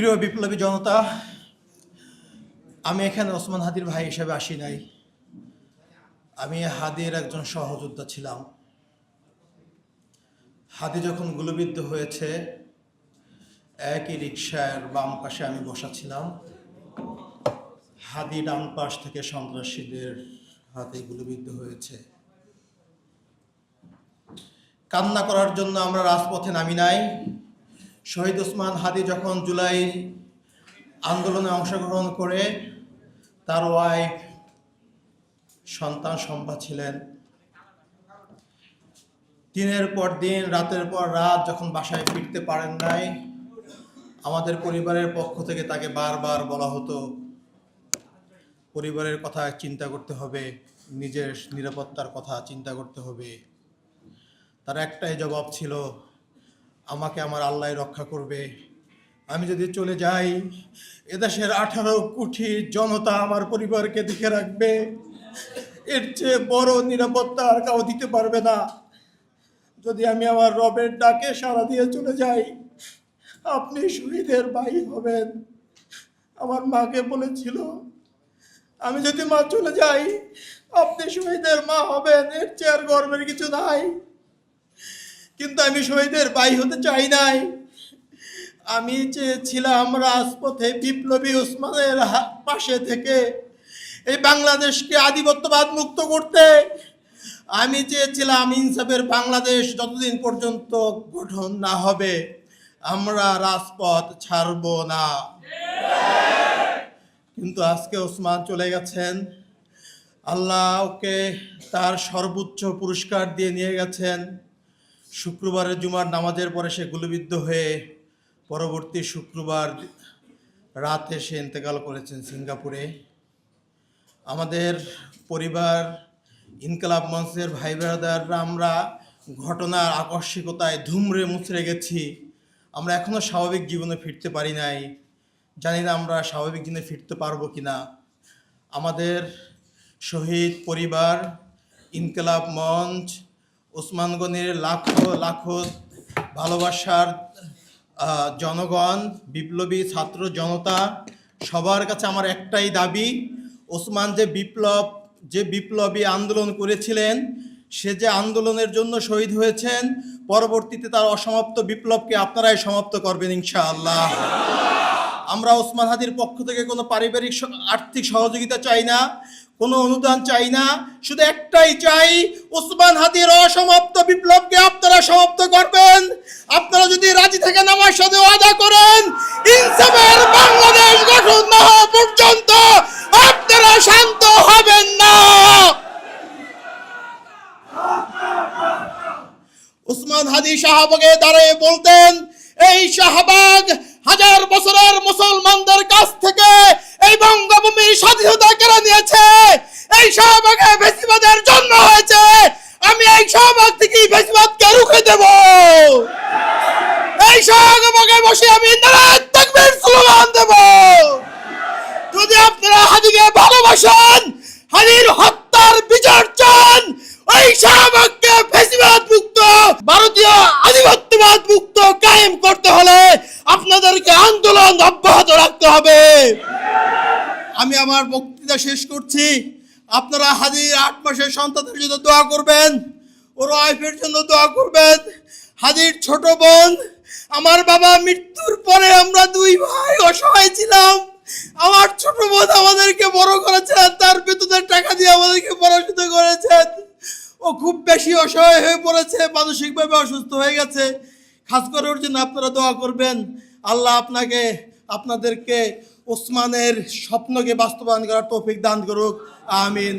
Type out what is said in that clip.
প্রিয় বিপ্লবী জনতা, আমি এখানে ওসমান হাদির ভাই হিসেবে আসি নাই। আমি হাদির একজন সহযোদ্ধা ছিলাম। হাদি যখন গুলিবিদ্ধ হয়েছে, একই রিকশার বাম পাশে আমি বসা ছিলাম। হাদি ডান পাশ থেকে সন্ত্রাসীদের হাতে গুলিবিদ্ধ হয়েছে। কান্না করার জন্য আমরা রাজপথে নামি নাই। শহীদ ওসমান হাদি যখন জুলাই আন্দোলনে অংশগ্রহণ করে, তার ওয়াইফ সন্তান সম্পা ছিলেন। দিনের পর দিন, রাতের পর রাত যখন বাসায় ফিরতে পারেন নাই, আমাদের পরিবারের পক্ষ থেকে তাকে বারবার বলা হতো পরিবারের কথা চিন্তা করতে হবে, নিজের নিরাপত্তার কথা চিন্তা করতে হবে। তার একটাই জবাব ছিল, আমাকে আমার আল্লাহ রক্ষা করবে। আমি যদি চলে যাই, এদেশের 18 কোটি জনতা আমার পরিবারকে দেখে রাখবে। এর চেয়ে বড় নিরাপত্তা আর কাউ দিতে পারবে না। যদি আমি আমার রবের ডাকে সাড়া দিয়ে চলে যাই, আপনি শহীদের ভাই হবেন। আমার মাকে বলেছিল, আমি যদি মা চলে যাই, আপনি শহীদের মা হবেন। এর চেয়ে আর গর্বের কিছু নাই। কিন্তু আমি শহীদের ভাই হতে চাই নাই। আমি চেয়েছিলাম রাজপথে বিপ্লবী ওসমানের পাশে থেকে এই বাংলাদেশকে আধিপত্যবাদ মুক্ত করতে। আমি চেয়েছিলাম ইনসাফের বাংলাদেশ যতদিন পর্যন্ত গঠন না হবে, আমরা রাজপথ ছাড়ব না। কিন্তু আজকে ওসমান চলে গেছেন। আল্লাহ ওকে তার সর্বোচ্চ পুরস্কার দিয়ে নিয়ে গেছেন। শুক্রবারের জুমার নামাজের পরে সে গুলিবিদ্ধ হয়ে পরবর্তী শুক্রবার রাতে সে ইন্তেকাল করেছেন সিঙ্গাপুরে। আমাদের পরিবার, ইনকলাব মঞ্চের ভাই ব্রাদাররা আমরা ঘটনার আকস্মিকতায় ধুমড়ে মুচড়ে গেছি। আমরা এখনও স্বাভাবিক জীবনে ফিরতে পারি নাই। জানি না আমরা স্বাভাবিক জীবনে ফিরতে পারবো কিনা। আমাদের শহীদ পরিবার, ইনকলাব মঞ্চ, ওসমানগণের লাখো লাখো ভালোবাসার জনগণ, বিপ্লবী ছাত্র জনতা, সবার কাছে আমার একটাই দাবি, ওসমান যে বিপ্লবী আন্দোলন করেছিলেন, সে যে আন্দোলনের জন্য শহীদ হয়েছেন, পরবর্তীতে তার অসমাপ্ত বিপ্লবকে আপনারাই সমাপ্ত করবেন ইনশাআল্লাহ। আমরা ওসমান হাদির পক্ষ থেকে কোনো পারিবারিক আর্থিক সহযোগিতা চাই না, কোনো অনুদান চাই না। শুধু একটাই চাই, ওসমান হাদির অসমাপ্ত বিপ্লবকে আপনারা সমাপ্ত করবেন। আপনারা যদি রাজি থাকেন, আমার সাথে ওয়াদা করেন, ইনসাফের বাংলাদেশ গঠন না হওয়া পর্যন্ত আপনারা শান্ত হবেন না। ওসমান হাদি শাহবাগে দাঁড়িয়ে বলতেন, এই শাহবাগ হাজার বছরের মুসলমানদের কাছ থেকে এই বঙ্গভূমির স্বাধীনতা কেড়ে নিয়েছে। এই শাহবাগে ফ্যাসিবাদের জন্ম হয়েছে। আমি এই শাহবাগ থেকে ফ্যাসিবাদকে রুখে দেব। এই শাহবাগে বসে আমি নারায়ে তাকবীর স্লোগান দেব। যদি আপনারা হাদিকে ভালোবাসেন, হাদির হত্যার বিচার চান, ওই শাহবাগকে ফ্যাসিবাদ মুক্ত, ভারতীয় আধিপত্যবাদ মুক্ত কায়েম করতে হলে আপনাদেরকে আন্দোলন অব্যাহত রাখতে হবে। আমি আমার বক্তৃতা শেষ করছি। আপনারা হাদির 8 মাসের সন্তানের জন্য দোয়া করবেন, ওর ওয়াইফের জন্য দোয়া করবেন। হাদির ছোট বোন, আমার বাবা মৃত্যুর পরে আমরা 2 ভাই অসহায় ছিলাম। আমার ছোট বোন আমাদেরকে বড় করেছেন, তার বেতনের টাকা দিয়ে আমাদেরকে পড়াশোনা করেছেন। ও খুব বেশি অসহায় হয়ে পড়েছে, মানসিকভাবে অসুস্থ হয়ে গেছে। খাস করে ওর জন্য আপনারা দোয়া করবেন। আল্লাহ আপনাদেরকে ওসমানের স্বপ্নকে বাস্তবায়ন করার তৌফিক দান করুক। আমিন।